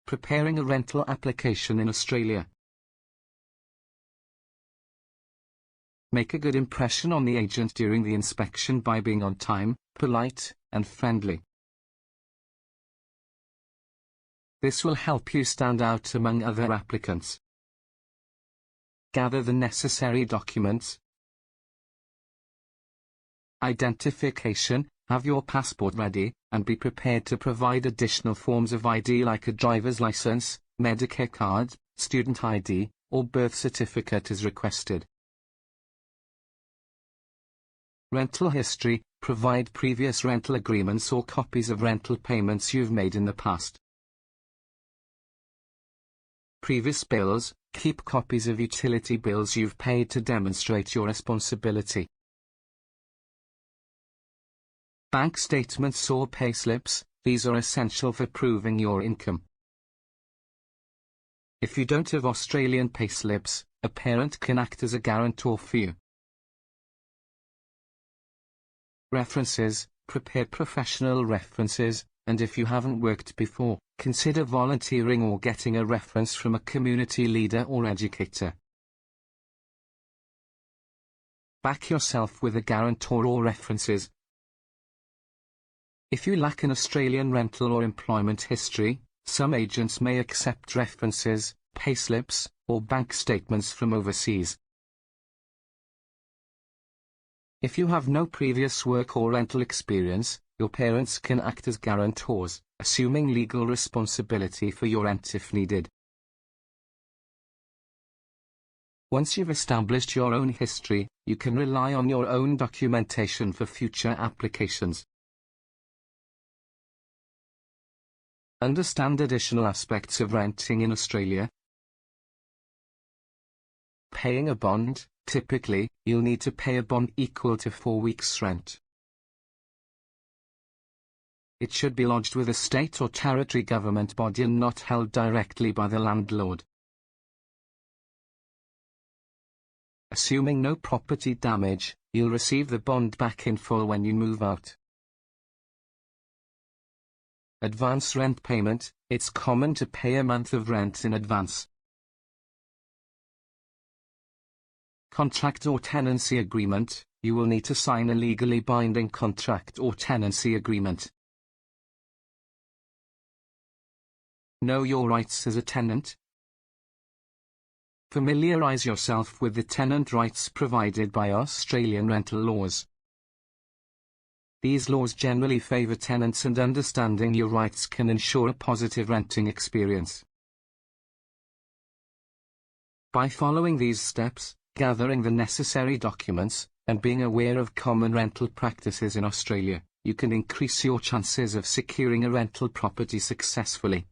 Preparing a rental application in Australia. Make a good impression on the agent during the inspection by being on time, polite, and friendly. This will help you stand out among other applicants. Gather the necessary documents. Identification. Have your passport ready, and be prepared to provide additional forms of ID like a driver's license, Medicare card, student ID, or birth certificate as requested. Rental history. Provide previous rental agreements or copies of rental payments you've made in the past. Previous bills. Keep copies of utility bills you've paid to demonstrate your responsibility. Bank statements or payslips. These are essential for proving your income. If you don't have Australian payslips, a parent can act as a guarantor for you. References. Prepare professional references, and if you haven't worked before, consider volunteering or getting a reference from a community leader or educator. Back yourself with a guarantor or references. If you lack an Australian rental or employment history, some agents may accept references, payslips, or bank statements from overseas. If you have no previous work or rental experience, your parents can act as guarantors, assuming legal responsibility for your rent if needed. Once you've established your own history, you can rely on your own documentation for future applications. Understand additional aspects of renting in Australia. Paying a bond. Typically, you'll need to pay a bond equal to 4 weeks' rent. It should be lodged with a state or territory government body and not held directly by the landlord. Assuming no property damage, you'll receive the bond back in full when you move out. Advance rent payment. It's common to pay a month of rent in advance. Contract or tenancy agreement. You will need to sign a legally binding contract or tenancy agreement. Know your rights as a tenant. Familiarize yourself with the tenant rights provided by Australian rental laws. These laws generally favour tenants, and understanding your rights can ensure a positive renting experience. By following these steps, gathering the necessary documents, and being aware of common rental practices in Australia, you can increase your chances of securing a rental property successfully.